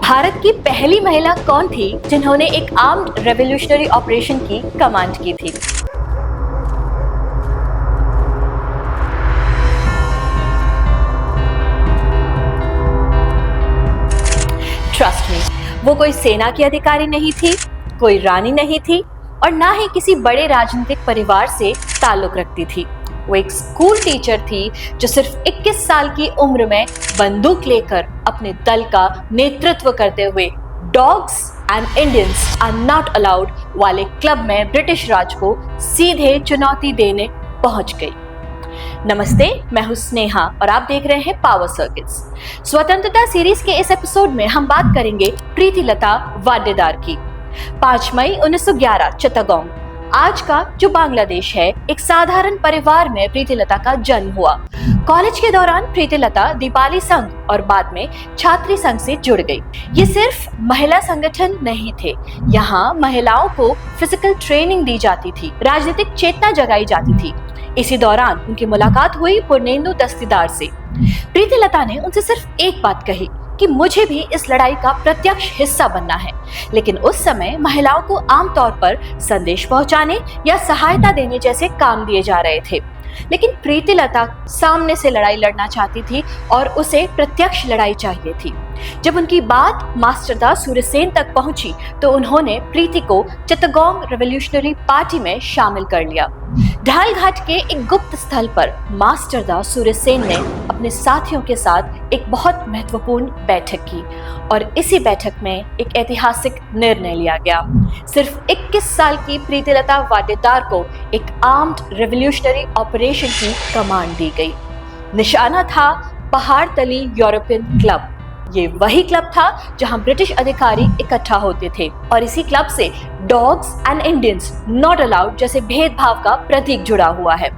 भारत की पहली महिला कौन थी जिन्होंने एक आर्म्ड रेवोल्यूशनरी ऑपरेशन की कमांड की थी? ट्रस्ट मी, वो कोई सेना की अधिकारी नहीं थी, कोई रानी नहीं थी और ना ही किसी बड़े राजनीतिक परिवार से ताल्लुक रखती थी। वो एक स्कूल टीचर थी जो सिर्फ 21 साल की उम्र में बंदूक लेकर अपने दल का नेतृत्व करते हुए dogs and Indians are not allowed वाले क्लब में ब्रिटिश राज को सीधे चुनौती देने पहुंच गई। नमस्ते, मैं हूं स्नेहा और आप देख रहे हैं पावर सर्किट्स। स्वतंत्रता सीरीज के इस एपिसोड में हम बात करेंगे प्रीतिलता वाडेदार की। 5 मई 1911 चित्तगोंग, आज का जो बांग्लादेश है, एक साधारण परिवार में प्रीतिलता का जन्म हुआ। कॉलेज के दौरान प्रीतिलता दीपाली संघ और बाद में छात्री संघ से जुड़ गई। ये सिर्फ महिला संगठन नहीं थे, यहाँ महिलाओं को फिजिकल ट्रेनिंग दी जाती थी, राजनीतिक चेतना जगाई जाती थी। इसी दौरान उनकी मुलाकात हुई पूर्णेंदु दस्तीदार से। प्रीतिलता ने उनसे सिर्फ एक बात कही कि मुझे भी इस लड़ाई का प्रत्यक्ष हिस्सा बनना है। लेकिन उस समय महिलाओं को आमतौर पर संदेश पहुंचाने या सहायता देने जैसे काम दिए जा रहे थे, लेकिन प्रीतिलता सामने से लड़ाई लड़ना चाहती थी और उसे प्रत्यक्ष लड़ाई चाहिए थी। जब उनकी बात मास्टरदा सूर्यसेन तक पहुंची तो उन्होंने प्रीति को चित्तगोंग रेवोल्यूशनरी पार्टी में शामिल कर लिया। ढाल घाट के एक गुप्त स्थल पर मास्टरदा सूर्यसेन ने अपने साथियों के साथ एक बहुत महत्वपूर्ण बैठक की और इसी बैठक में एक ऐतिहासिक निर्णय लिया गया। सिर्फ 21 साल की प्रीतिलता वाडेदार को एक आर्म्ड रेवोल्यूशनरी ऑपरेशन की कमांड दी गई। निशाना था पहाड़तली यूरोपियन क्लब। ये वही क्लब था जहां ब्रिटिश अधिकारी इकट्ठा होते थे और इसी क्लब से dogs and Indians not allowed जैसे भेदभाव का प्रतीक जुड़ा हुआ है।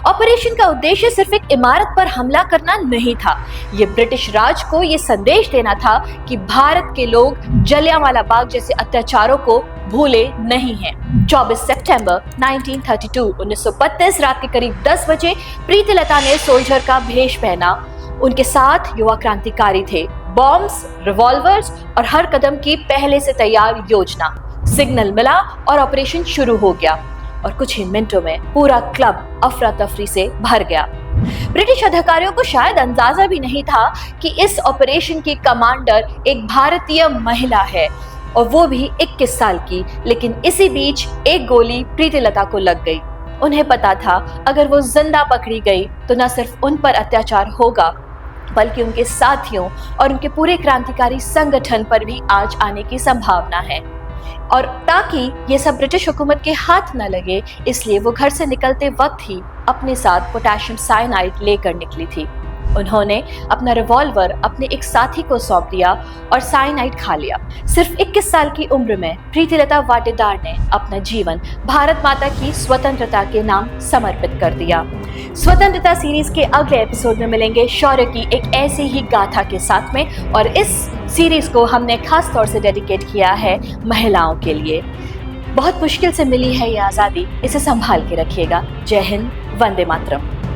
ऑपरेशन का उद्देश्य सिर्फ एक इमारत पर हमला करना नहीं था, ये ब्रिटिश राज को ये संदेश देना था कि भारत के लोग जलियांवाला बाग जैसे अत्याचारों को भूले नहीं हैं। 24 सितंबर 1932 रात के करीब 10 बजे प्रीतिलता ने सोल्जर का भेष पहना। उनके साथ युवा क्रांतिकारी थे। बॉम्ब्स, रिवॉल्वर्स और हर कदम की पहले से तैयार योजना। सिग्नल मिला और ऑपरेशन शुरू हो गया और कुछ ही मिनटों में पूरा क्लब अफरा तफरी से भर गया। ब्रिटिश अधिकारियों को शायद अंदाजा भी नहीं था कि इस ऑपरेशन की कमांडर एक भारतीय महिला है और वो भी 21 साल की। लेकिन इसी बीच एक गोली प्रीतिलता को लग गई। उन्हें पता था अगर वो जिंदा पकड़ी गई तो न सिर्फ उन पर अत्याचार होगा बल्कि उनके साथियों और उनके पूरे क्रांतिकारी संगठन पर भी आंच आने की संभावना है। और ताकि ये सब ब्रिटिश हुकूमत के हाथ न लगे, इसलिए वो घर से निकलते वक्त ही अपने साथ पोटेशियम साइनाइड लेकर निकली थी। उन्होंने अपना रिवॉल्वर अपने एक साथी को सौंप दिया और साइनाइड खा लिया। सिर्फ 21 साल की उम्र में प्रीतिलता वाडेदार ने अपना जीवन भारत माता की स्वतंत्रता के नाम समर्पित कर दिया। स्वतंत्रता सीरीज के अगले एपिसोड में मिलेंगे शौर्य की एक ऐसी ही गाथा के साथ में और इस सीरीज को हमने खास तौर से डेडिकेट किया है महिलाओं के लिए। बहुत मुश्किल से मिली है ये आज़ादी, इसे संभाल के रखिएगा। जय हिंद, वंदे मातरम।